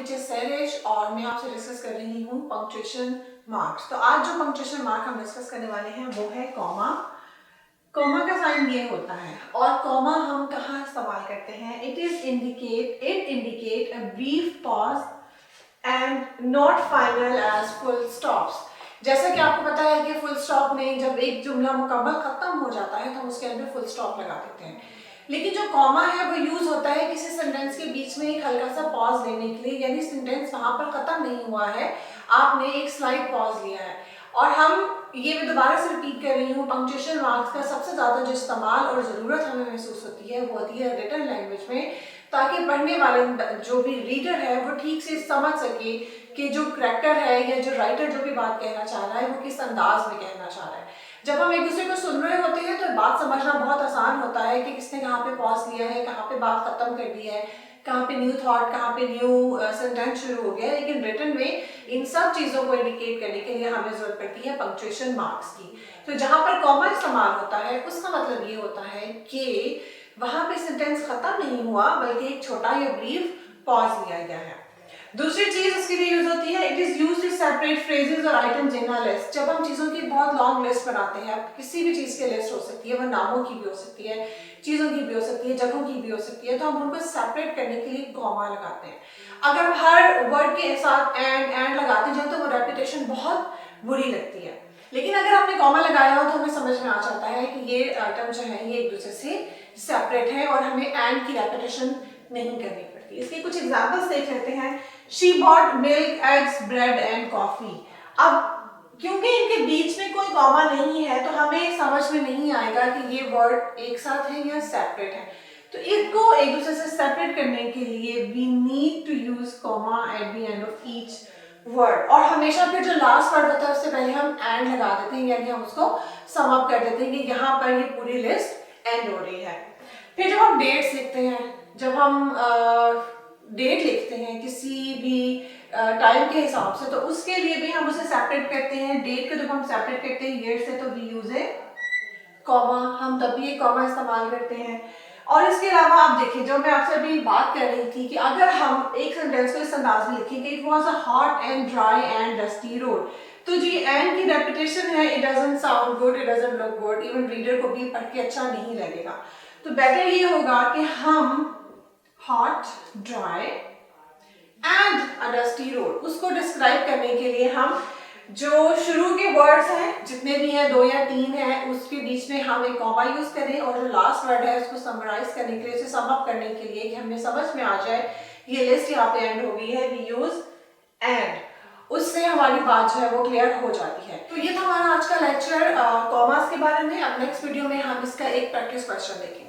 Teacher सैरिश और मैं आपसे डिस्कस कर रही हूँ पंक्चुएशन मार्क्स। तो आज जो पंक्चुएशन मार्क हम डिस्कस करने वाले हैं वो है कॉमा। कॉमा का साइन ये होता है और कॉमा हम कहाँ इस्तेमाल करते हैं? It indicate a brief pause and not final as full stops. जैसा कि आपको पता है कि फुल स्टॉप में जब एक जुमला मुकम्मल खत्म हो जाता है तो हम उसके अंदर फुल स्टॉप लगा देते हैं, लेकिन जो कॉमा है वो यूज होता है किसी सेंटेंस के बीच में एक हल्का सा पॉज लेने के लिए, यानी सेंटेंस वहां पर खत्म नहीं हुआ है, आपने एक स्लाइड पॉज लिया है। और मैं दोबारा से रिपीट कर रही हूँ, पंक्चुएशन मार्क्स का सबसे ज्यादा जो इस्तेमाल और जरूरत हमें महसूस होती है वो होती है रिटन लैंग्वेज में, ताकि पढ़ने वाले जो भी रीडर है वो ठीक से समझ सके कि जो करेक्टर है या जो राइटर जो भी बात कहना चाह रहा है वो किस अंदाज में कहना चाह रहा है। जब हम एक दूसरे को सुन रहे होते हैं तो बात समझना बहुत आसान होता है कि किसने कहाँ पे पॉज लिया है, कहाँ पे बात खत्म कर दी है, कहाँ पे न्यू थॉट, कहाँ पे न्यू सेंटेंस शुरू हो गया है। लेकिन रिटन में इन सब चीजों को इंडिकेट करने के लिए हमें जरूरत पड़ती है पंक्चुएशन मार्क्स की। तो जहां पर कॉमा इस्तेमाल होता है उसका मतलब ये होता है कि वहां पे सेंटेंस खत्म नहीं हुआ बल्कि एक छोटा या ब्रीफ पॉज लिया गया है। दूसरी चीज इसके लिए यूज होती है, it is used to separate phrases और आइटम्स इन अ लिस्ट। जब हम चीजों की बहुत लॉन्ग लिस्ट बनाते हैं, किसी भी चीज की लिस्ट हो सकती है, वो नामों की भी हो सकती है, चीजों की भी हो सकती है, जगहों की भी हो सकती है, तो हम उनको सेपरेट करने के लिए कॉमा लगाते हैं। अगर हम हर वर्ड के साथ एंड लगाते जाए तो वो रेपिटेशन बहुत बुरी लगती है, लेकिन अगर हमने कॉमा लगाया हो तो हमें समझ में आ जाता है कि ये आइटम जो है ये एक दूसरे से सेपरेट है और हमें एंड की रेपिटेशन नहीं करनी पड़ती। इसके कुछ एग्जांपल्स देख लेते हैं। She bought milk, eggs, bread and coffee. अब क्योंकि इनके बीच में कोई कॉमा नहीं है तो हमें समझ में नहीं आएगा कि ये वर्ड एक साथ है या सेपरेट है। तो इनको एक दूसरे से सेपरेट करने के लिए we need to use comma at the end of each word। और हमेशा फिर जो लास्ट वर्ड होता है उससे पहले हम एंड लगा देते हैं, यानी हम उसको सम अप कर देते हैं कि यहाँ पर ये पूरी लिस्ट एंड हो रही है। फिर जब हम डेट्स लिखते हैं, जब हम डेट लिखते हैं किसी भी टाइम के हिसाब से, तो उसके लिए भी हम उसे सेपरेट करते हैं। डेट को जब हम सेपरेट करते हैं ईयर से तो वी यूज ए कॉमा, हम तब भी एक कॉमा इस्तेमाल करते हैं। और इसके अलावा आप देखिए, जो मैं आपसे अभी बात कर रही थी कि अगर हम एक सेंटेंस को इस अंदाज में लिखेंगे, it was a hot and dry and dusty road, तो जो एंड की रेपिटेशन है it doesn't sound good, it doesn't look good, even reader को भी पढ़ के अच्छा नहीं लगेगा। तो बेटर ये होगा कि हम hot, dry and a dusty road उसको डिस्क्राइब करने के लिए हम जो शुरू के वर्ड्स हैं जितने भी हैं, 2 या 3 हैं, उसके बीच में हम एक कॉमा यूज करें और जो लास्ट वर्ड है उसको समराइज करने के लिए, उसे सम अप करने के लिए कि हमें समझ में आ जाए ये लिस्ट यहाँ पे एंड हो गई है, वी यूज एंड। उससे हमारी बात जो है वो क्लियर हो जाती है। तो ये था हमारा आज का लेक्चर कॉमास के बारे में। अब नेक्स्ट वीडियो में हम इसका एक प्रैक्टिस क्वेश्चन देखेंगे।